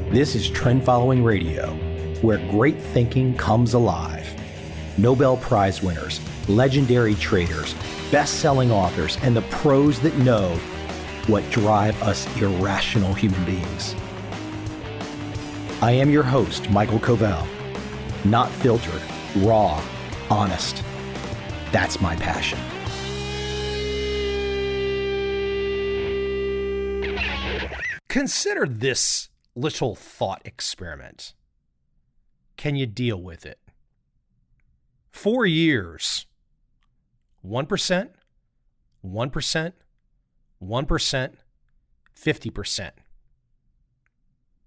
This is Trend Following Radio, where great thinking comes alive. Nobel Prize winners, legendary traders, best-selling authors, and the pros that know what drive us irrational human beings. I am your host, Michael Covel. Not filtered, raw, honest. That's my passion. Consider this little thought experiment. Can you deal with it? 4 years, 1%, 1%, 1%, 50%.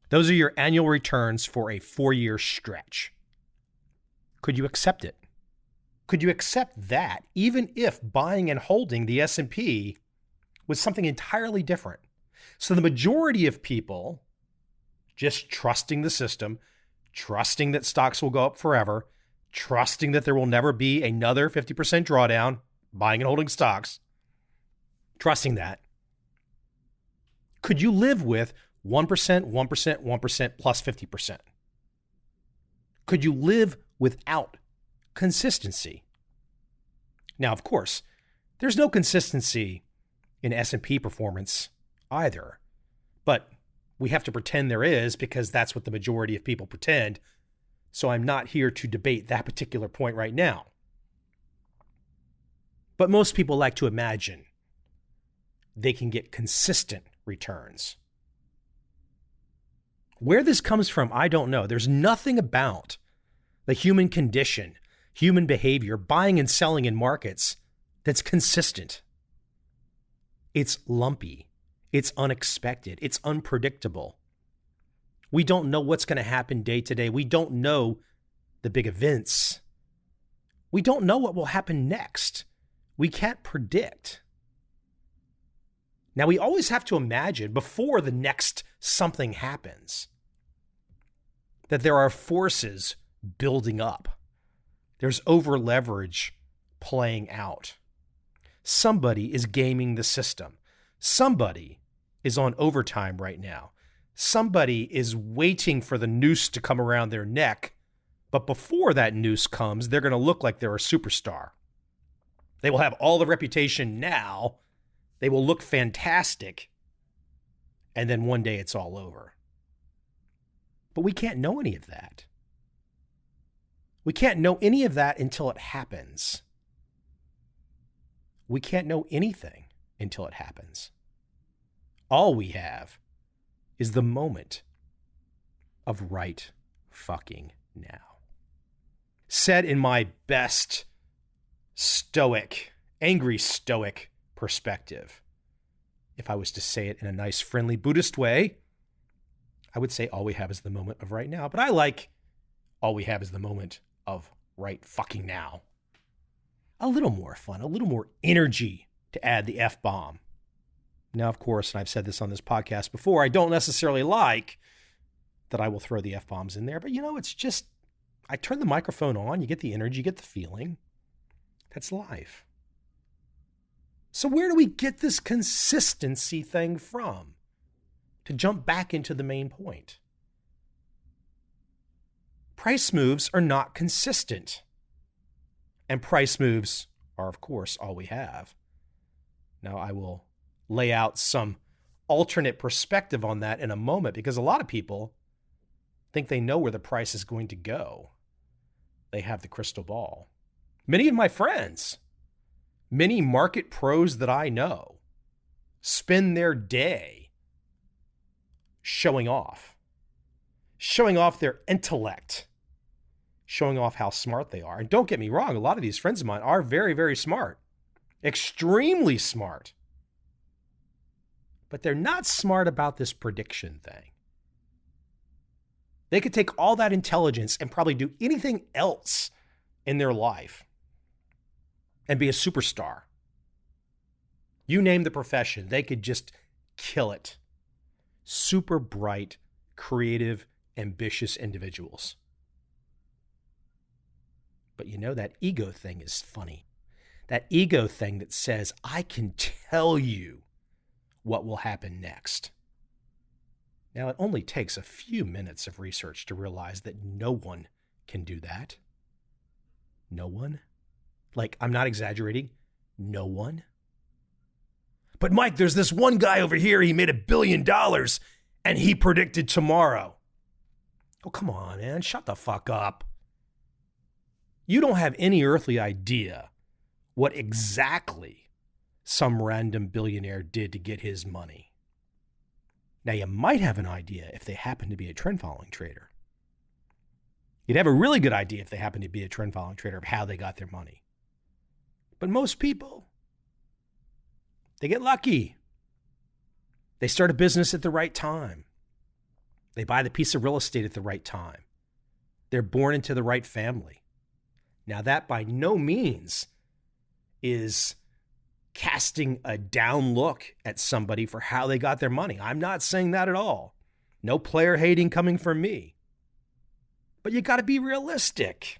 Those are your annual returns for a 4-year stretch. Could you accept it? Could you accept that even if buying and holding the S&P was something entirely different? So the majority of people just trusting the system, trusting that stocks will go up forever, trusting that there will never be another 50% drawdown, buying and holding stocks, trusting that. Could you live with 1%, 1%, 1% plus 50%? Could you live without consistency? Now, of course, there's no consistency in S&P performance either, but we have to pretend there is because that's what the majority of people pretend. So I'm not here to debate that particular point right now. But most people like to imagine they can get consistent returns. Where this comes from, I don't know. There's nothing about the human condition, human behavior, buying and selling in markets that's consistent. It's lumpy. It's unexpected. It's unpredictable. We don't know what's going to happen day to day. We don't know the big events. We don't know what will happen next. We can't predict. Now, we always have to imagine before the next something happens that there are forces building up. There's over leverage playing out. Somebody is gaming the system. Somebody is on overtime right now. Somebody is waiting for the noose to come around their neck, but before that noose comes, they're going to look like they're a superstar. They will have all the reputation now. They will look fantastic. And then one day it's all over. But we can't know any of that. We can't know any of that until it happens. We can't know anything until it happens. All we have is the moment of right fucking now. Said in my best stoic, angry stoic perspective, if I was to say it in a nice, friendly Buddhist way, I would say all we have is the moment of right now. But I like all we have is the moment of right fucking now. A little more fun, a little more energy to add the F-bomb. Now, of course, and I've said this on this podcast before, I don't necessarily like that I will throw the F-bombs in there, but it's just, I turn the microphone on, you get the energy, you get the feeling. That's life. So where do we get this consistency thing from? To jump back into the main point. Price moves are not consistent. And price moves are, of course, all we have. Now, I will lay out some alternate perspective on that in a moment because a lot of people think they know where the price is going to go. They have the crystal ball. Many of my friends, many market pros that I know, spend their day showing off their intellect, showing off how smart they are. And don't get me wrong, a lot of these friends of mine are very, very smart, extremely smart. But they're not smart about this prediction thing. They could take all that intelligence and probably do anything else in their life and be a superstar. You name the profession, they could just kill it. Super bright, creative, ambitious individuals. But that ego thing is funny. That ego thing that says, I can tell you what will happen next. Now, it only takes a few minutes of research to realize that no one can do that. No one. Like, I'm not exaggerating. No one. But Mike, there's this one guy over here, he made $1 billion and he predicted tomorrow. Oh, come on, man. Shut the fuck up. You don't have any earthly idea what exactly some random billionaire did to get his money. Now, you might have an idea if they happen to be a trend-following trader. You'd have a really good idea if they happen to be a trend-following trader of how they got their money. But most people, they get lucky. They start a business at the right time. They buy the piece of real estate at the right time. They're born into the right family. Now, that by no means is casting a down look at somebody for how they got their money. I'm not saying that at all. No player hating coming from me. But you got to be realistic.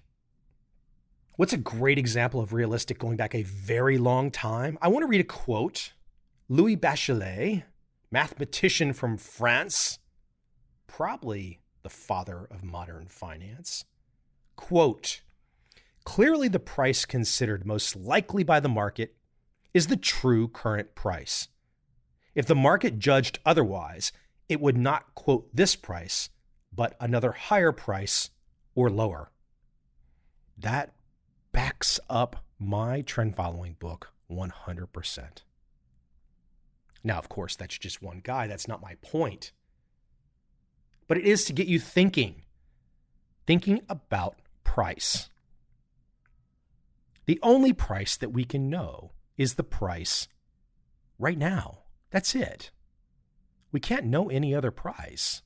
What's a great example of realistic going back a very long time? I want to read a quote. Louis Bachelet, mathematician from France, probably the father of modern finance. Quote, clearly the price considered most likely by the market is the true current price. If the market judged otherwise, it would not quote this price, but another higher price or lower. That backs up my trend following book 100%. Now, of course, that's just one guy. That's not my point. But it is to get you thinking about price. The only price that we can know is the price right now. That's it. We can't know any other price.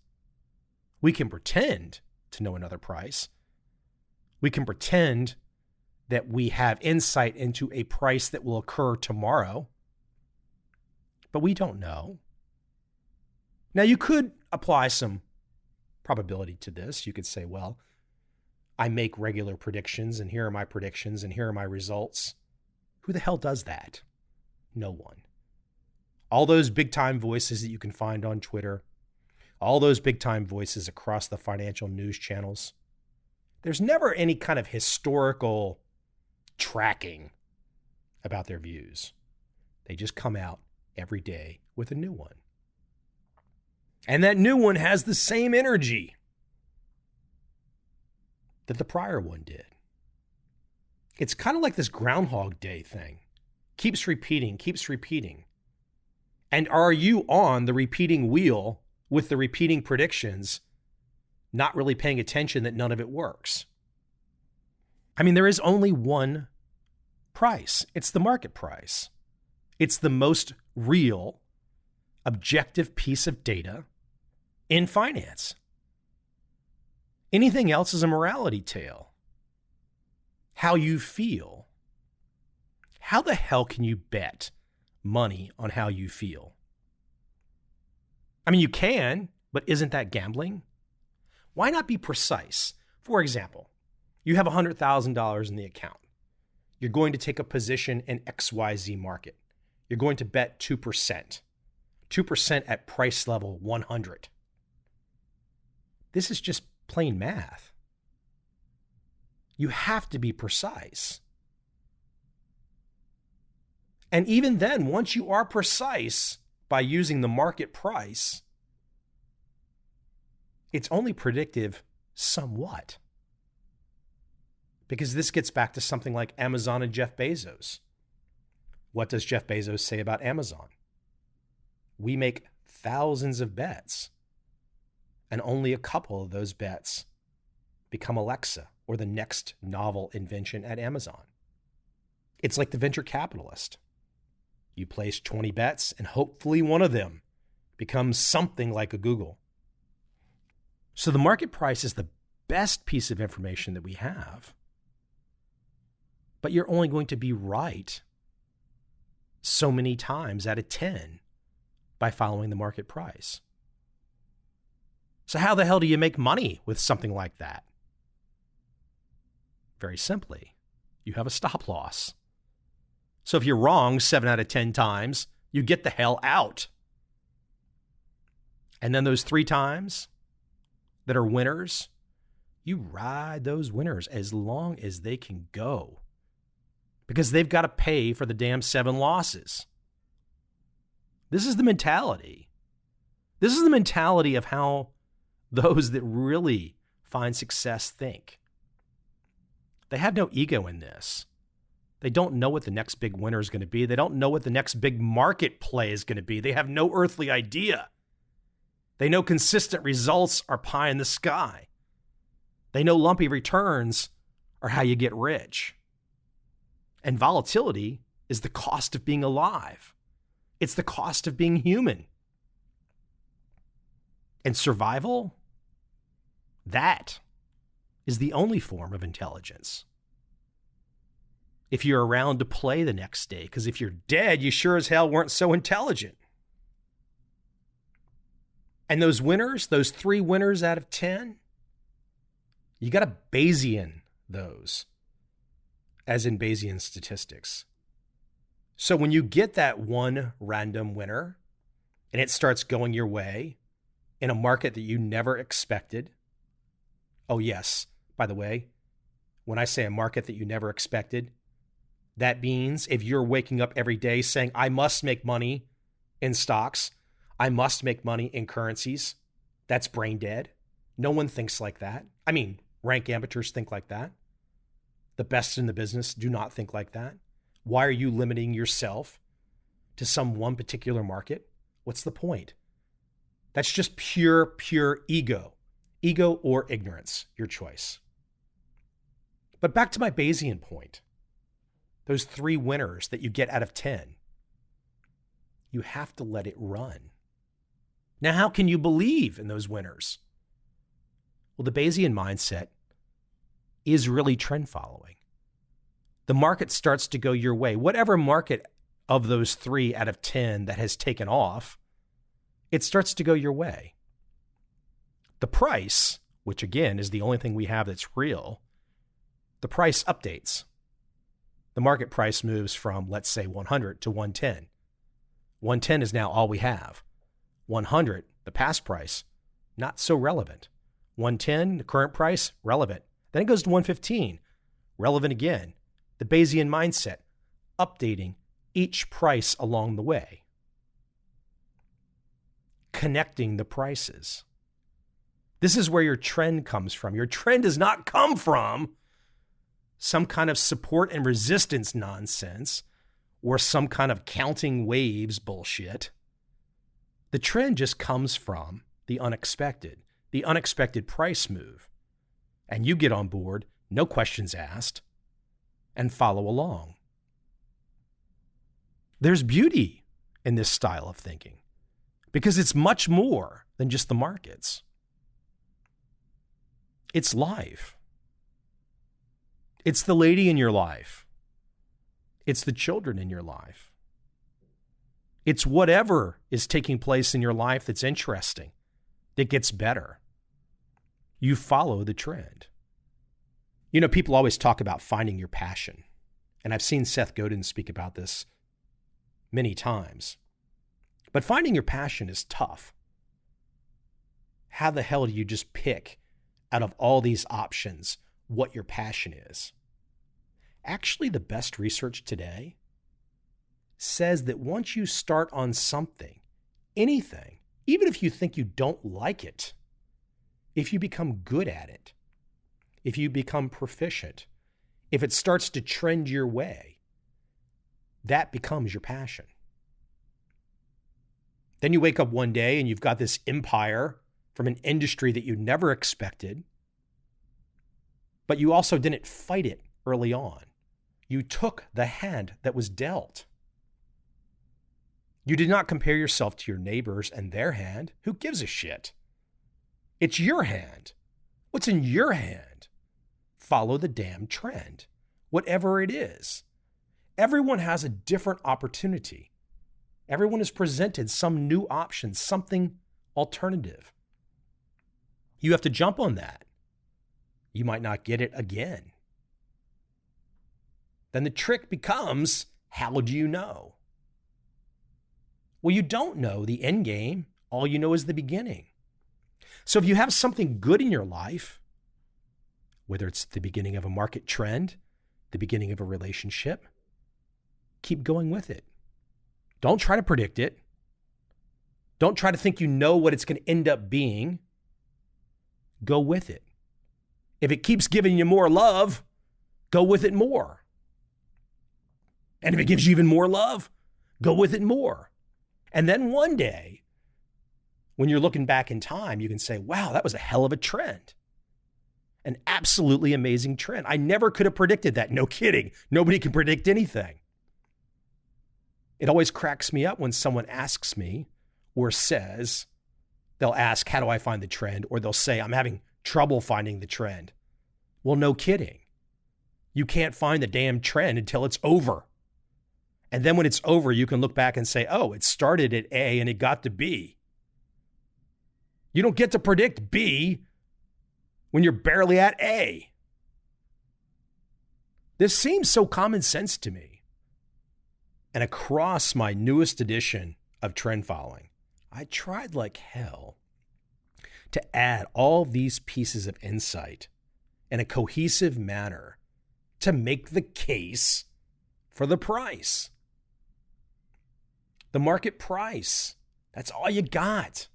We can pretend to know another price. We can pretend that we have insight into a price that will occur tomorrow, but we don't know. Now, you could apply some probability to this. You could say, well, I make regular predictions, and here are my predictions, and here are my results. Who the hell does that? No one. All those big-time voices that you can find on Twitter, all those big-time voices across the financial news channels, there's never any kind of historical tracking about their views. They just come out every day with a new one. And that new one has the same energy that the prior one did. It's kind of like this Groundhog Day thing. Keeps repeating. And are you on the repeating wheel with the repeating predictions, not really paying attention that none of it works? I mean, there is only one price. It's the market price. It's the most real, objective piece of data in finance. Anything else is a morality tale. How you feel. How the hell can you bet money on how you feel? I mean, you can, but isn't that gambling? Why not be precise? For example, you have $100,000 in the account. You're going to take a position in XYZ market. You're going to bet 2%. 2% at price level 100. This is just plain math. You have to be precise. And even then, once you are precise by using the market price, it's only predictive somewhat. Because this gets back to something like Amazon and Jeff Bezos. What does Jeff Bezos say about Amazon? We make thousands of bets, and only a couple of those bets become Alexa or the next novel invention at Amazon. It's like the venture capitalist. You place 20 bets, and hopefully one of them becomes something like a Google. So the market price is the best piece of information that we have. But you're only going to be right so many times out of 10 by following the market price. So how the hell do you make money with something like that? Very simply, you have a stop loss. So if you're wrong 7 out of 10 times, you get the hell out. And then those 3 times that are winners, you ride those winners as long as they can go because they've got to pay for the damn 7 losses. This is the mentality. This is the mentality of how those that really find success think. They have no ego in this. They don't know what the next big winner is going to be. They don't know what the next big market play is going to be. They have no earthly idea. They know consistent results are pie in the sky. They know lumpy returns are how you get rich. And volatility is the cost of being alive. It's the cost of being human. And survival, that is the only form of intelligence. If you're around to play the next day, because if you're dead, you sure as hell weren't so intelligent. And those winners, those 3 winners out of 10, you got to Bayesian those, as in Bayesian statistics. So when you get that one random winner and it starts going your way in a market that you never expected, oh yes, by the way, when I say a market that you never expected, that means if you're waking up every day saying, I must make money in stocks, I must make money in currencies, that's brain dead. No one thinks like that. I mean, rank amateurs think like that. The best in the business do not think like that. Why are you limiting yourself to some one particular market? What's the point? That's just pure ego. Ego or ignorance, your choice. But back to my Bayesian point. Those 3 winners that you get out of 10, you have to let it run. Now, how can you believe in those winners? Well, the Bayesian mindset is really trend following. The market starts to go your way. Whatever market of those 3 out of 10 that has taken off, it starts to go your way. The price, which again is the only thing we have that's real, the price updates. The market price moves from, let's say, 100 to 110. 110 is now all we have. 100, the past price, not so relevant. 110, the current price, relevant. Then it goes to 115, relevant again. The Bayesian mindset, updating each price along the way. Connecting the prices. This is where your trend comes from. Your trend does not come from some kind of support and resistance nonsense or some kind of counting waves bullshit. The trend just comes from the unexpected price move. And you get on board, no questions asked, and follow along. There's beauty in this style of thinking because it's much more than just the markets. It's life. It's the lady in your life. It's the children in your life. It's whatever is taking place in your life that's interesting, that gets better. You follow the trend. You know, people always talk about finding your passion. And I've seen Seth Godin speak about this many times. But finding your passion is tough. How the hell do you just pick out of all these options what your passion is? Actually, the best research today says that once you start on something, anything, even if you think you don't like it, if you become good at it, if you become proficient, if it starts to trend your way, that becomes your passion. Then you wake up one day and you've got this empire from an industry that you never expected, but you also didn't fight it early on. You took the hand that was dealt. You did not compare yourself to your neighbors and their hand. Who gives a shit? It's your hand. What's in your hand? Follow the damn trend, whatever it is. Everyone has a different opportunity. Everyone is presented some new option, something alternative. You have to jump on that. You might not get it again. Then the trick becomes, how do you know? Well, you don't know the end game all you know is the beginning. So if you have something good in your life, whether it's the beginning of a market trend, the beginning of a relationship, keep going with it. Don't try to predict it. Don't try to think you know what it's going to end up being. Go with it. If it keeps giving you more love, go with it more. And if it gives you even more love, go with it more. And then one day, when you're looking back in time, you can say, wow, that was a hell of a trend. An absolutely amazing trend. I never could have predicted that. No kidding. Nobody can predict anything. It always cracks me up when someone asks me or says, they'll ask, how do I find the trend? Or they'll say, I'm having trouble finding the trend. Well, no kidding. You can't find the damn trend until it's over. And then when it's over, you can look back and say, oh, it started at A and it got to B. You don't get to predict B when you're barely at A. This seems so common sense to me. And across my newest edition of trend following, I tried like hell to add all these pieces of insight in a cohesive manner to make the case for the price. The market price. That's all you got.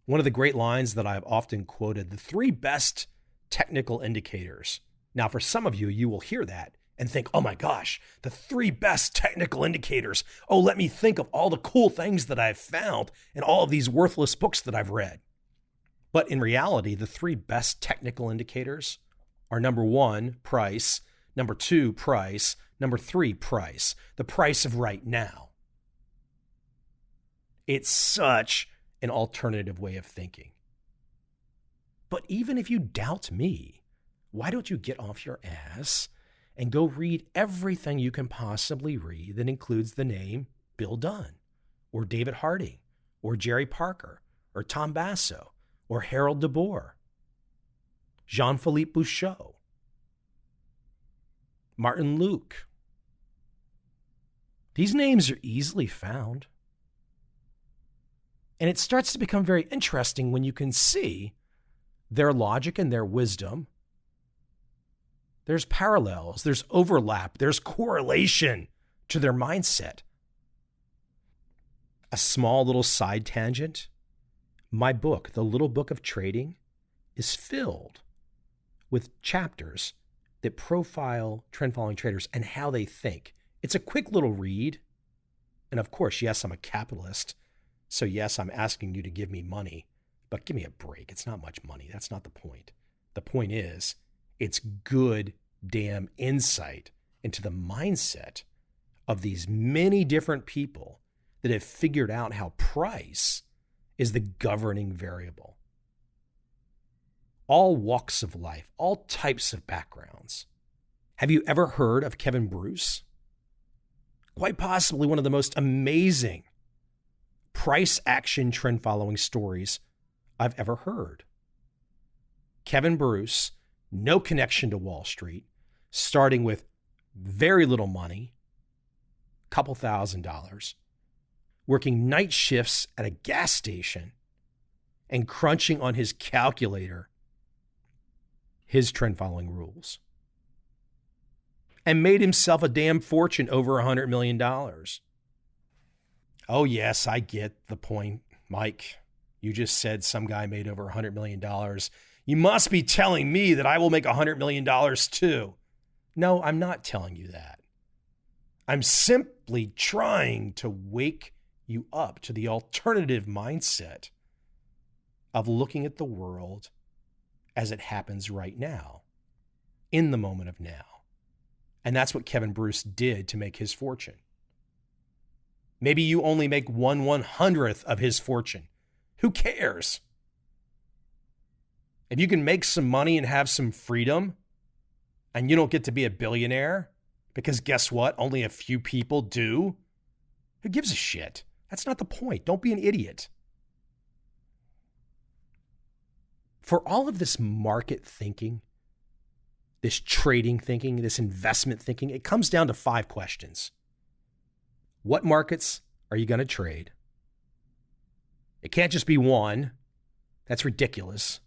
One of the great lines that I've often quoted, the 3 best technical indicators. Now, for some of you, you will hear that and think, oh my gosh, the 3 best technical indicators. Oh, let me think of all the cool things that I've found in all of these worthless books that I've read. But in reality, the 3 best technical indicators are number 1, price, number 2, price, number 3, price, the price of right now. It's such an alternative way of thinking. But even if you doubt me, why don't you get off your ass and go read everything you can possibly read that includes the name Bill Dunn, or David Harding, or Jerry Parker, or Tom Basso, or Harold DeBoer, Jean-Philippe Bouchot, Martin Luke. These names are easily found. And it starts to become very interesting when you can see their logic and their wisdom. There's parallels, there's overlap, there's correlation to their mindset. A small little side tangent. My book, The Little Book of Trading, is filled with chapters that profile trend following traders and how they think. It's a quick little read. And of course, yes, I'm a capitalist. So yes, I'm asking you to give me money, but give me a break. It's not much money. That's not the point. The point is, it's good damn insight into the mindset of these many different people that have figured out how price is the governing variable. All walks of life, all types of backgrounds. Have you ever heard of Kevin Bruce? Quite possibly one of the most amazing price action trend following stories I've ever heard. Kevin Bruce, no connection to Wall Street, starting with very little money, a couple $1,000s, working night shifts at a gas station and crunching on his calculator his trend following rules, and made himself a damn fortune, over $100 million. Oh, yes, I get the point, Mike. You just said some guy made over $100 million. You must be telling me that I will make $100 million too. No, I'm not telling you that. I'm simply trying to wake you up to the alternative mindset of looking at the world as it happens right now, in the moment of now. And that's what Kevin Bruce did to make his fortune. Maybe you only make 1/100th of his fortune. Who cares? If you can make some money and have some freedom, and you don't get to be a billionaire, because guess what? Only a few people do. Who gives a shit? That's not the point. Don't be an idiot. For all of this market thinking, this trading thinking, this investment thinking, it comes down to 5 questions. What markets are you going to trade? It can't just be one. That's ridiculous.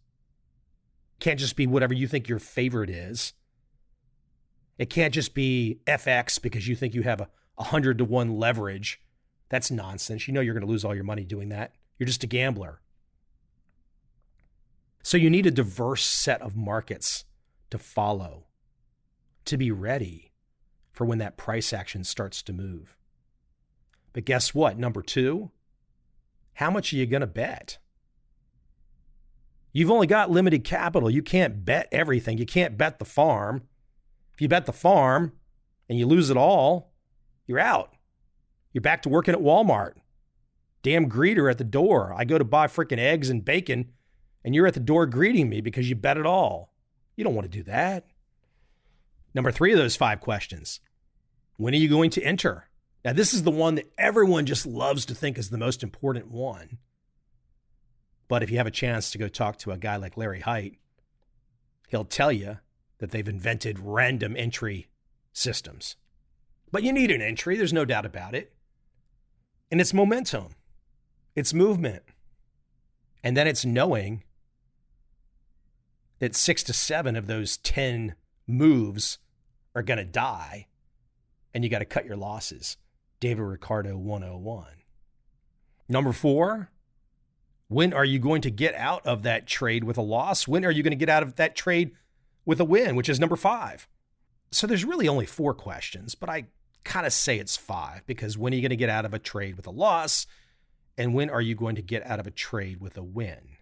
It can't just be whatever you think your favorite is. It can't just be FX because you think you have a 100-to-1 leverage. That's nonsense. You know you're going to lose all your money doing that. You're just a gambler. So you need a diverse set of markets to follow, to be ready for when that price action starts to move. But guess what? Number 2, how much are you going to bet? You've only got limited capital. You can't bet everything. You can't bet the farm. If you bet the farm and you lose it all, you're out. You're back to working at Walmart. Damn greeter at the door. I go to buy freaking eggs and bacon, and you're at the door greeting me because you bet it all. You don't want to do that. Number 3 of those 5 questions. When are you going to enter? Now, this is the one that everyone just loves to think is the most important one. But if you have a chance to go talk to a guy like Larry Hite, he'll tell you that they've invented random entry systems. But you need an entry, there's no doubt about it. And it's momentum. It's movement. And then it's knowing that 6 to 7 of those 10 moves are going to die, and you got to cut your losses. David Ricardo 101. Number 4, when are you going to get out of that trade with a loss? When are you going to get out of that trade with a win, which is number 5? So there's really only 4 questions, but I kind of say it's 5 because when are you going to get out of a trade with a loss? And when are you going to get out of a trade with a win?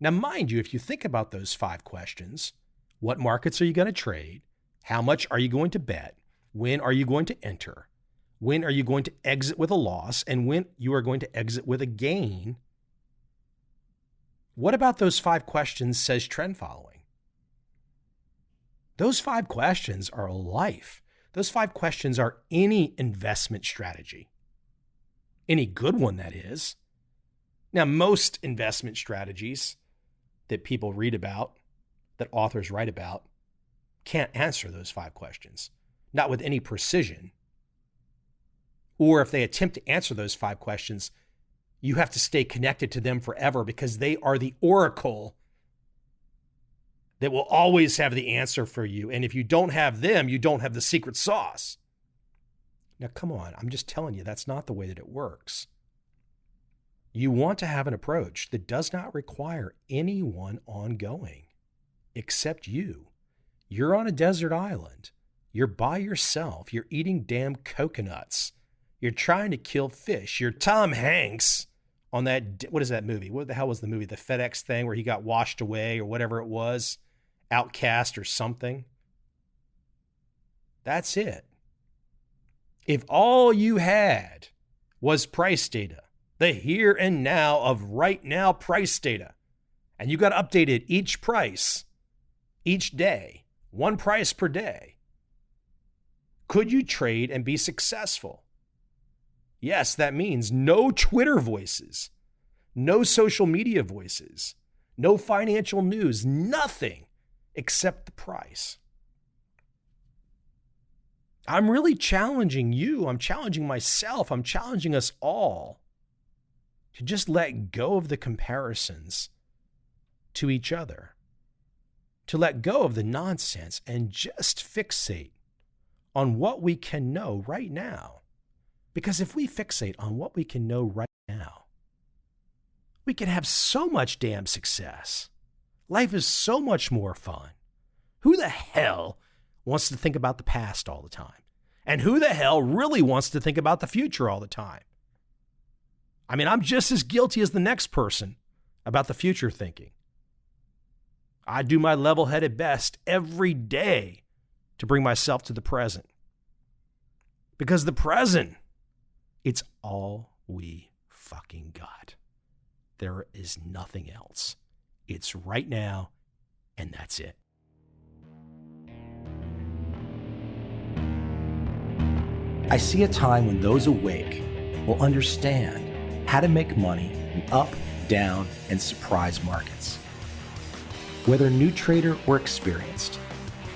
Now, mind you, if you think about those 5 questions, what markets are you going to trade? How much are you going to bet? When are you going to enter? When are you going to exit with a loss? And when you are going to exit with a gain? What about those 5 questions says trend following? Those 5 questions are life. Those 5 questions are any investment strategy. Any good one, that is. Now, most investment strategies that people read about, that authors write about, can't answer those 5 questions, not with any precision. Or if they attempt to answer those 5 questions, you have to stay connected to them forever because they are the oracle that will always have the answer for you. And if you don't have them, you don't have the secret sauce. Now, come on, I'm just telling you, that's not the way that it works. You want to have an approach that does not require anyone ongoing except you. You're on a desert island. You're by yourself. You're eating damn coconuts. You're trying to kill fish. You're Tom Hanks on that, what is that movie? What the hell was the movie? The FedEx thing where he got washed away or whatever it was, Outcast or something. That's it. If all you had was price data, the here and now of right now price data, and you got updated each price, each day, 1 price per day, could you trade and be successful? Yes, that means no Twitter voices, no social media voices, no financial news, nothing except the price. I'm really challenging you. I'm challenging myself. I'm challenging us all to just let go of the comparisons to each other, to let go of the nonsense and just fixate on what we can know right now. Because if we fixate on what we can know right now, we can have so much damn success. Life is so much more fun. Who the hell wants to think about the past all the time? And who the hell really wants to think about the future all the time? I mean, I'm just as guilty as the next person about the future thinking. I do my level-headed best every day to bring myself to the present. Because the present, it's all we fucking got. There is nothing else. It's right now, and that's it. I see a time when those awake will understand how to make money in up, down, and surprise markets. Whether new trader or experienced,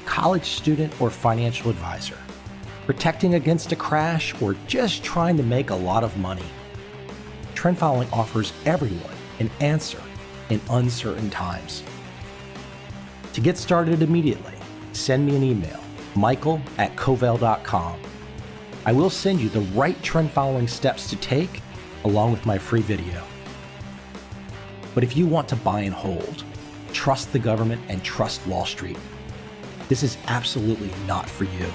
college student or financial advisor, protecting against a crash or just trying to make a lot of money, trend following offers everyone an answer in uncertain times. To get started immediately, send me an email, michael@covel.com. I will send you the right trend following steps to take along with my free video. But if you want to buy and hold, trust the government and trust Wall Street, this is absolutely not for you.